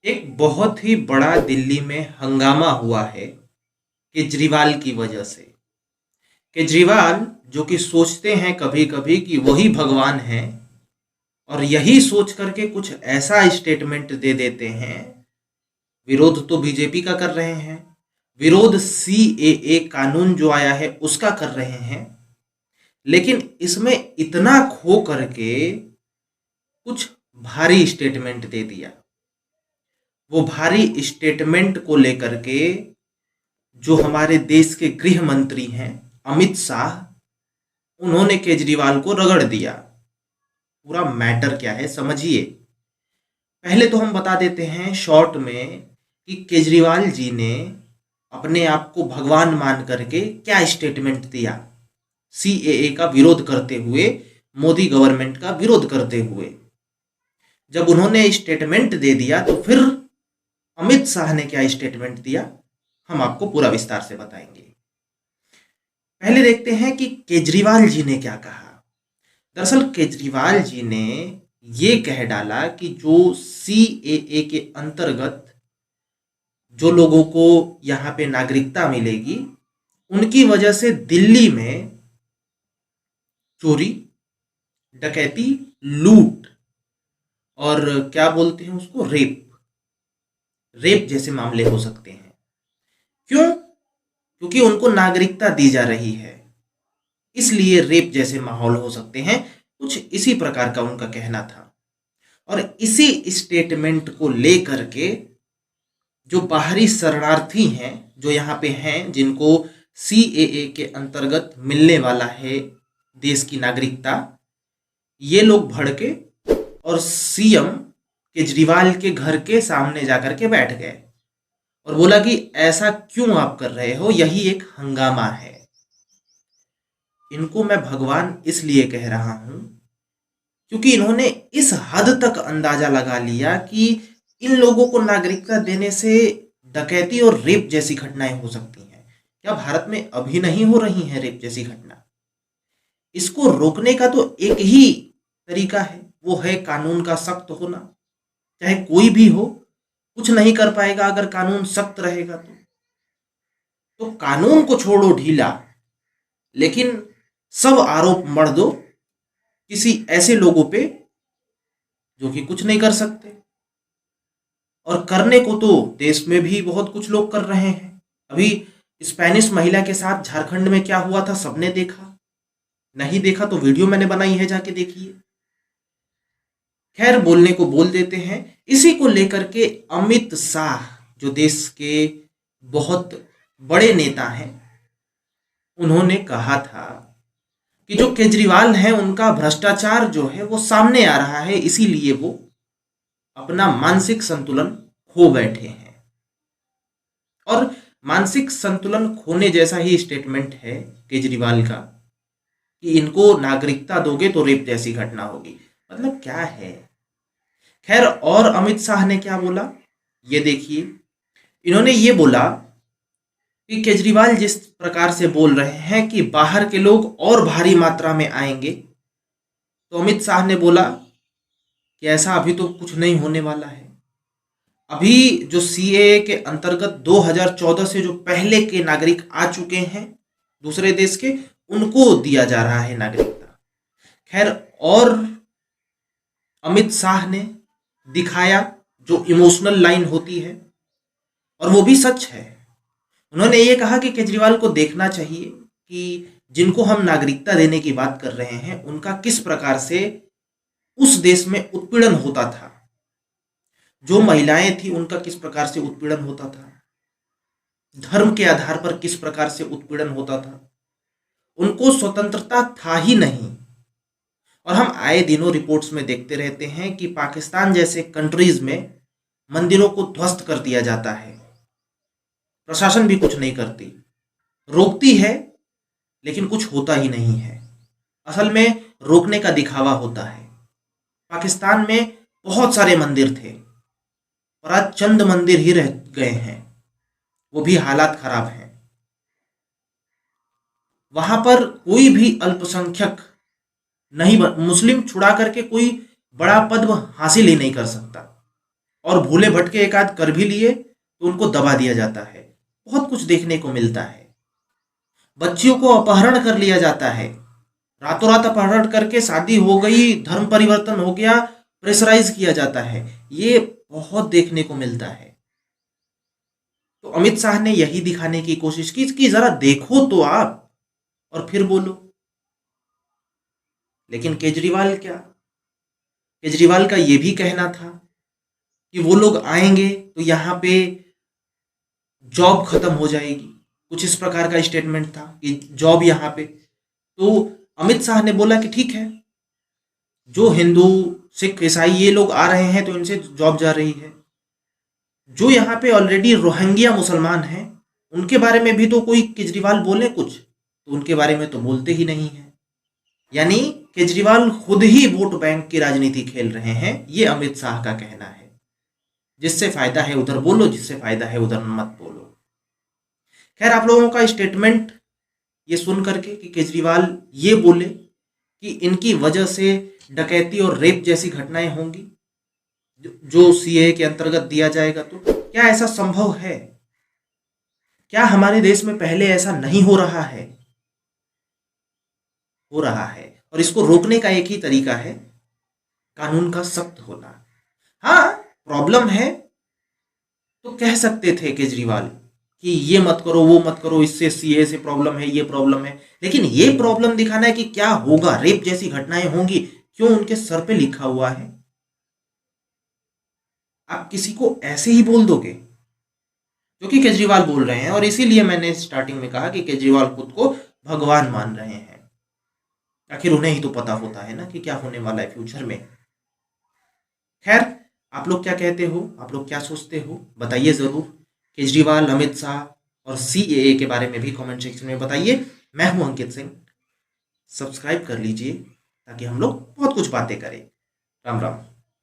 एक बहुत ही बड़ा दिल्ली में हंगामा हुआ है केजरीवाल की वजह से। केजरीवाल जो कि सोचते हैं कभी कभी कि वही भगवान हैं और यही सोच करके कुछ ऐसा स्टेटमेंट दे देते हैं। विरोध तो बीजेपी का कर रहे हैं, विरोध सीएए कानून जो आया है उसका कर रहे हैं, लेकिन इसमें इतना खो करके कुछ भारी स्टेटमेंट दे दिया। वो भारी स्टेटमेंट को लेकर के जो हमारे देश के गृह मंत्री हैं अमित शाह, उन्होंने केजरीवाल को रगड़ दिया। पूरा मैटर क्या है समझिए। पहले तो हम बता देते हैं शॉर्ट में कि केजरीवाल जी ने अपने आप को भगवान मान करके क्या स्टेटमेंट दिया सीएए का विरोध करते हुए, मोदी गवर्नमेंट का विरोध करते हुए। जब उन्होंने स्टेटमेंट दे दिया तो फिर अमित शाह ने क्या स्टेटमेंट दिया हम आपको पूरा विस्तार से बताएंगे। पहले देखते हैं कि केजरीवाल जी ने क्या कहा। दरअसल केजरीवाल जी ने ये कह डाला कि जो सीएए के अंतर्गत जो लोगों को यहाँ पे नागरिकता मिलेगी, उनकी वजह से दिल्ली में चोरी, डकैती, लूट और क्या बोलते हैं उसको, रेप जैसे मामले हो सकते हैं। क्यों? क्योंकि उनको नागरिकता दी जा रही है, इसलिए रेप जैसे माहौल हो सकते हैं। कुछ इसी प्रकार का उनका कहना था। और इसी स्टेटमेंट को लेकर के जो बाहरी शरणार्थी हैं जो यहाँ पे हैं, जिनको सीएए के अंतर्गत मिलने वाला है देश की नागरिकता, ये लोग भड़के और सीएम केजरीवाल के घर के सामने जाकर के बैठ गए और बोला कि ऐसा क्यों आप कर रहे हो, यही एक हंगामा है। इनको मैं भगवान इसलिए कह रहा हूं क्योंकि इन्होंने इस हद तक अंदाजा लगा लिया कि इन लोगों को नागरिकता देने से डकैती और रेप जैसी घटनाएं हो सकती हैं। क्या भारत में अभी नहीं हो रही हैं रेप जैसी घटना? इसको रोकने का तो एक ही तरीका है, वो है कानून का सख्त होना। चाहे कोई भी हो, कुछ नहीं कर पाएगा अगर कानून सख्त रहेगा तो कानून को छोड़ो ढीला, लेकिन सब आरोप मढ़ दो किसी ऐसे लोगों पे जो कि कुछ नहीं कर सकते। और करने को तो देश में भी बहुत कुछ लोग कर रहे हैं। अभी स्पेनिश महिला के साथ झारखंड में क्या हुआ था सबने देखा, नहीं देखा तो वीडियो मैंने बनाई है, जाके देखिए। खैर, बोलने को बोल देते हैं। इसी को लेकर के अमित शाह जो देश के बहुत बड़े नेता हैं, उन्होंने कहा था कि जो केजरीवाल हैं उनका भ्रष्टाचार जो है वो सामने आ रहा है, इसीलिए वो अपना मानसिक संतुलन खो बैठे हैं। और मानसिक संतुलन खोने जैसा ही स्टेटमेंट है केजरीवाल का कि इनको नागरिकता दोगे तो रेप जैसी घटना होगी। मतलब क्या है? खैर, और अमित शाह ने क्या बोला ये देखिए। इन्होंने ये बोला कि केजरीवाल जिस प्रकार से बोल रहे हैं कि बाहर के लोग और भारी मात्रा में आएंगे, तो अमित शाह ने बोला कि ऐसा अभी तो कुछ नहीं होने वाला है। अभी जो सीएए के अंतर्गत 2014 से जो पहले के नागरिक आ चुके हैं दूसरे देश के, उनको दिया जा रहा है नागरिकता। खैर, और अमित शाह ने दिखाया जो इमोशनल लाइन होती है, और वो भी सच है। उन्होंने ये कहा कि केजरीवाल को देखना चाहिए कि जिनको हम नागरिकता देने की बात कर रहे हैं उनका किस प्रकार से उस देश में उत्पीड़न होता था, जो महिलाएं थी उनका किस प्रकार से उत्पीड़न होता था, धर्म के आधार पर किस प्रकार से उत्पीड़न होता था। उनको स्वतंत्रता था ही नहीं। और हम आए दिनों रिपोर्ट्स में देखते रहते हैं कि पाकिस्तान जैसे कंट्रीज में मंदिरों को ध्वस्त कर दिया जाता है, प्रशासन भी कुछ नहीं करती, रोकती है लेकिन कुछ होता ही नहीं है। असल में रोकने का दिखावा होता है। पाकिस्तान में बहुत सारे मंदिर थे और आज चंद मंदिर ही रह गए हैं, वो भी हालात खराब हैं। वहां पर कोई भी अल्पसंख्यक नहीं मुस्लिम छुड़ा करके कोई बड़ा पद हासिल ही नहीं कर सकता। और भूले भटके एक आध कर भी लिए तो उनको दबा दिया जाता है। बहुत कुछ देखने को मिलता है। बच्चियों को अपहरण कर लिया जाता है, रातों रात अपहरण करके शादी हो गई, धर्म परिवर्तन हो गया, प्रेशराइज किया जाता है। ये बहुत देखने को मिलता है। तो अमित शाह ने यही दिखाने की कोशिश की कि जरा देखो तो आप और फिर बोलो। लेकिन केजरीवाल क्या, केजरीवाल का यह भी कहना था कि वो लोग आएंगे तो यहां पे जॉब खत्म हो जाएगी, कुछ इस प्रकार का स्टेटमेंट था कि जॉब यहां पे। तो अमित शाह ने बोला कि ठीक है, जो हिंदू सिख ईसाई ये लोग आ रहे हैं तो इनसे जॉब जा रही है। जो यहाँ पे ऑलरेडी रोहिंग्या मुसलमान हैं उनके बारे में भी तो कोई केजरीवाल बोले कुछ, तो उनके बारे में तो बोलते ही नहीं है। यानी केजरीवाल खुद ही वोट बैंक की राजनीति खेल रहे हैं, ये अमित शाह का कहना है। जिससे फायदा है उधर बोलो, जिससे फायदा है उधर मत बोलो। खैर, आप लोगों का स्टेटमेंट ये सुन करके कि केजरीवाल ये बोले कि इनकी वजह से डकैती और रेप जैसी घटनाएं होंगी जो सीए के अंतर्गत दिया जाएगा, तो क्या ऐसा संभव है? क्या हमारे देश में पहले ऐसा नहीं हो रहा है? हो रहा है, और इसको रोकने का एक ही तरीका है, कानून का सख्त होना। हाँ, प्रॉब्लम है तो कह सकते थे केजरीवाल कि ये मत करो, वो मत करो, इससे सीए से प्रॉब्लम है, ये प्रॉब्लम है। लेकिन ये प्रॉब्लम दिखाना है कि क्या होगा, रेप जैसी घटनाएं होंगी, क्यों उनके सर पे लिखा हुआ है? आप किसी को ऐसे ही बोल दोगे? क्योंकि केजरीवाल बोल रहे हैं, और इसीलिए मैंने स्टार्टिंग में कहा कि केजरीवाल खुद को भगवान मान रहे हैं। आखिर उन्हें ही तो पता होता है ना कि क्या होने वाला है फ्यूचर में। खैर, आप लोग क्या कहते हो, आप लोग क्या सोचते हो, बताइए ज़रूर। केजरीवाल, अमित शाह और सीएए के बारे में भी कमेंट सेक्शन में बताइए। मैं हूं अंकित सिंह, सब्सक्राइब कर लीजिए ताकि हम लोग बहुत कुछ बातें करें। राम राम।